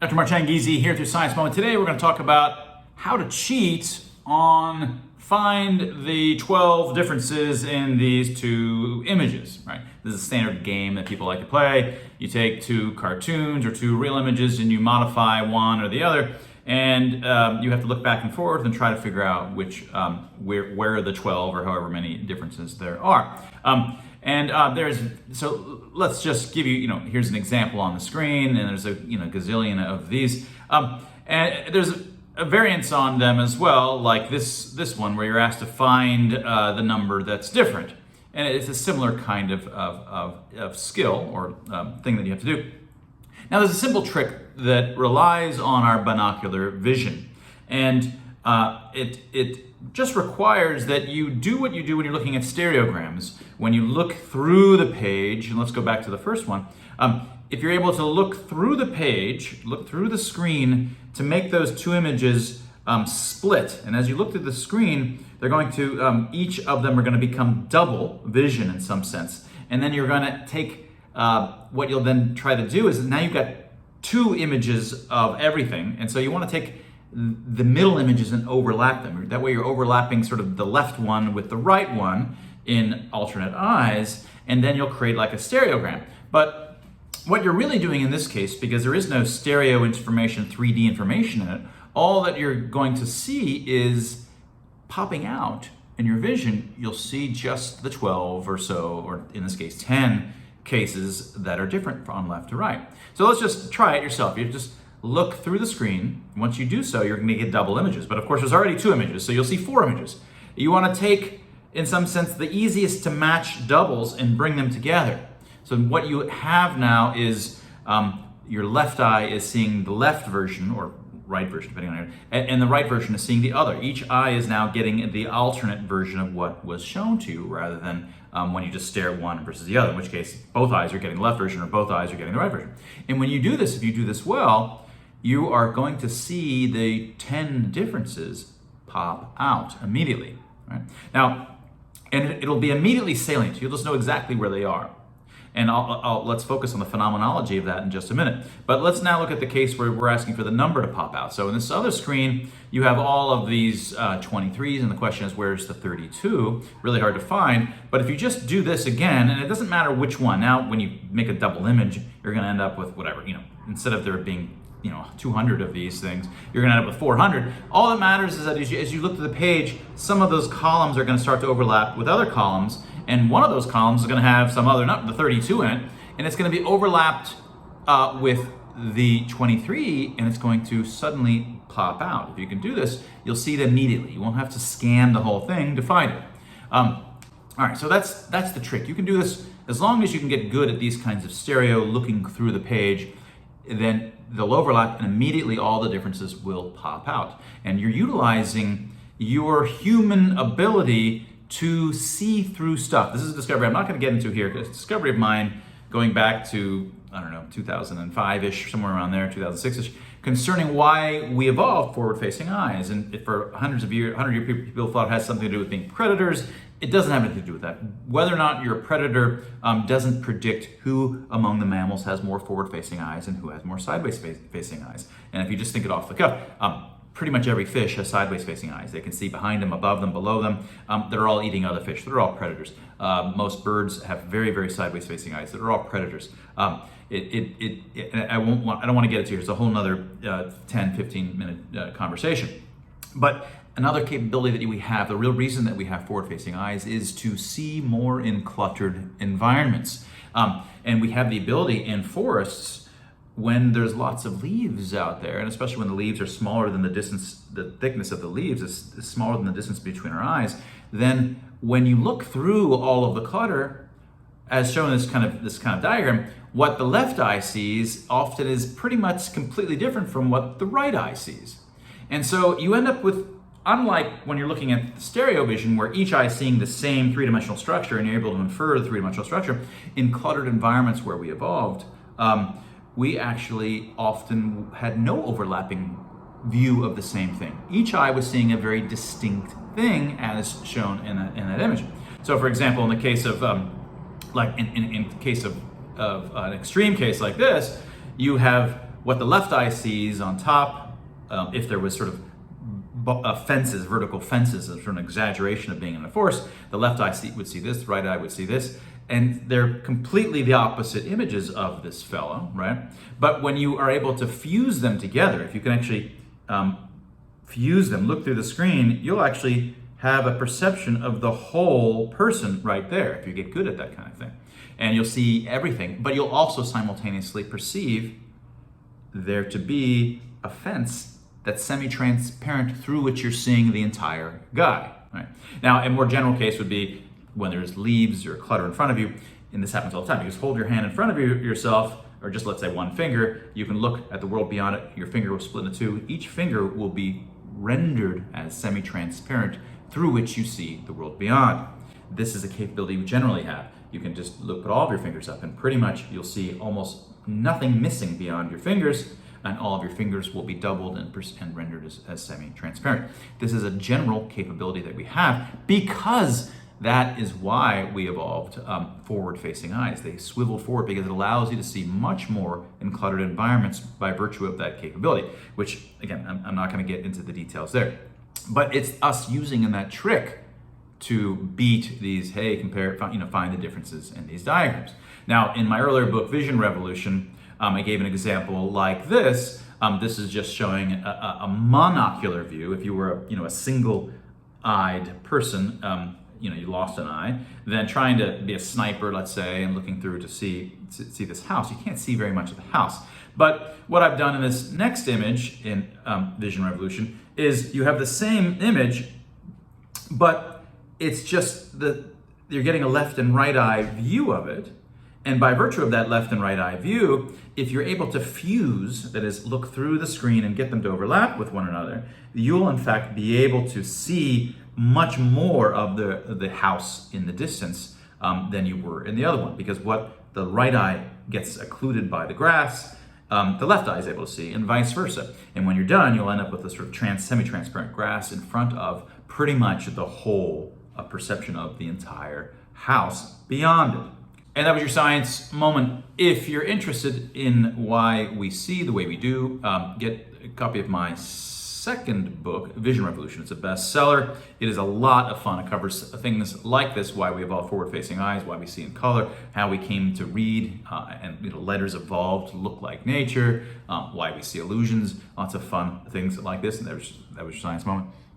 Dr. Marchangisi here through Science Moment. Today we're going to talk about how to cheat on find the 12 differences in these two images, right? This is a standard game that people like to play. You take two cartoons or two real images and you modify one or the other, and you have to look back and forth and try to figure out which where are the 12 or however many differences there are. So let's just give you, here's an example on the screen, and there's a gazillion of these. And there's a variance on them as well, like this one where you're asked to find the number that's different. And it's a similar kind of skill or thing that you have to do. Now there's a simple trick that relies on our binocular vision. And it just requires that you do what you do when you're looking at stereograms. When you look through the page, and let's go back to the first one, if you're able to look through the page, look through the screen to make those two images split. And as you look through the screen, they're going to, each of them are going to become double vision in some sense. And then you're going to take, what you'll then try to do is now you've got two images of everything. And so you want to take the middle images and overlap them. That way you're overlapping sort of the left one with the right one in alternate eyes, and then you'll create like a stereogram. But what you're really doing in this case, because there is no stereo information, 3D information in it, all that you're going to see is popping out in your vision. You'll see just the 12 or so, or in this case 10 cases that are different from left to right. So let's just try it yourself. You just look through the screen. Once you do so, you're going to get double images. But of course, there's already two images, so you'll see four images. You want to take, in some sense, the easiest to match doubles and bring them together. So what you have now is your left eye is seeing the left version, or right version, depending on it, and the right version is seeing the other. Each eye is now getting the alternate version of what was shown to you, rather than when you just stare at one versus the other, in which case both eyes are getting the left version or both eyes are getting the right version. And when you do this, if you do this well, you are going to see the 10 differences pop out immediately. Right? Now, and it'll be immediately salient. You'll just know exactly where they are. And let's focus on the phenomenology of that in just a minute. But let's now look at the case where we're asking for the number to pop out. So in this other screen, you have all of these 23s, and the question is, where's the 32? Really hard to find. But if you just do this again, and it doesn't matter which one. Now, when you make a double image, you're going to end up with whatever, instead of there being 200 of these things, you're going to end up with 400. All that matters is that as you look through the page, some of those columns are going to start to overlap with other columns, and one of those columns is going to have some other number, the 32 in it, and it's going to be overlapped with the 23, and it's going to suddenly pop out. If you can do this, you'll see it immediately. You won't have to scan the whole thing to find it. All right, so that's the trick. You can do this as long as you can get good at these kinds of stereo, looking through the page. Then they'll overlap and immediately all the differences will pop out. And you're utilizing your human ability to see through stuff. This is a discovery I'm not going to get into here. It's a discovery of mine going back to, 2005-ish, somewhere around there, 2006-ish, concerning why we evolved forward-facing eyes. And for hundred years, people thought it has something to do with being predators. It doesn't have anything to do with that. Whether or not you're a predator doesn't predict who among the mammals has more forward-facing eyes and who has more sideways-facing eyes. And if you just think it off the cuff, pretty much every fish has sideways-facing eyes. They can see behind them, above them, below them. They're all eating other fish. They're all predators. Most birds have very, very sideways-facing eyes. They're all predators. I don't want to get into here. It's a whole nother 10, 15-minute conversation. But another capability that we have, the real reason that we have forward-facing eyes, is to see more in cluttered environments. And we have the ability in forests, when there's lots of leaves out there, and especially when the leaves are smaller than the thickness of the leaves is smaller than the distance between our eyes, then when you look through all of the clutter, as shown in this kind of diagram, what the left eye sees often is pretty much completely different from what the right eye sees. And so you end up with, unlike when you're looking at the stereo vision, where each eye is seeing the same three-dimensional structure and you're able to infer the three-dimensional structure, in cluttered environments where we evolved, we actually often had no overlapping view of the same thing. Each eye was seeing a very distinct thing as shown in that image. So for example, in the case of, in case of an extreme case like this, you have what the left eye sees on top, if there was sort of fences, vertical fences, sort of an exaggeration of being in the forest, the left eye would see this, the right eye would see this, and they're completely the opposite images of this fellow, right? But when you are able to fuse them together, if you can actually fuse them, look through the screen, you'll actually have a perception of the whole person right there, if you get good at that kind of thing. And you'll see everything, but you'll also simultaneously perceive there to be a fence that's semi-transparent through which you're seeing the entire guy. Right? Now, a more general case would be when there's leaves or clutter in front of you, and this happens all the time. You just hold your hand in front of yourself, or just let's say one finger, you can look at the world beyond it, your finger will split into two. Each finger will be rendered as semi-transparent through which you see the world beyond. This is a capability we generally have. You can just put all of your fingers up and pretty much you'll see almost nothing missing beyond your fingers, and all of your fingers will be doubled and rendered as semi-transparent. This is a general capability that we have because that is why we evolved forward-facing eyes. They swivel forward because it allows you to see much more in cluttered environments by virtue of that capability, which, again, I'm not going to get into the details there. But it's us using that trick to beat these, find the differences in these diagrams. Now, in my earlier book, Vision Revolution, I gave an example like this. This is just showing a monocular view. If you were a single-eyed person, you lost an eye, then trying to be a sniper, let's say, and looking through to see this house, you can't see very much of the house. But what I've done in this next image in Vision Revolution is you have the same image, but it's just you're getting a left and right eye view of it. And by virtue of that left and right eye view, if you're able to fuse, that is, look through the screen and get them to overlap with one another, you'll in fact be able to see much more of the house in the distance than you were in the other one. Because what the right eye gets occluded by the grass, the left eye is able to see, and vice versa. And when you're done, you'll end up with a sort of semi-transparent grass in front of pretty much the whole perception of the entire house beyond it. And that was your science moment. If you're interested in why we see the way we do, get a copy of my second book, Vision Revolution. It's a bestseller. It is a lot of fun. It covers things like this: why we evolved forward-facing eyes, why we see in color, how we came to read, and letters evolved to look like nature, why we see illusions. Lots of fun things like this. And that was your science moment.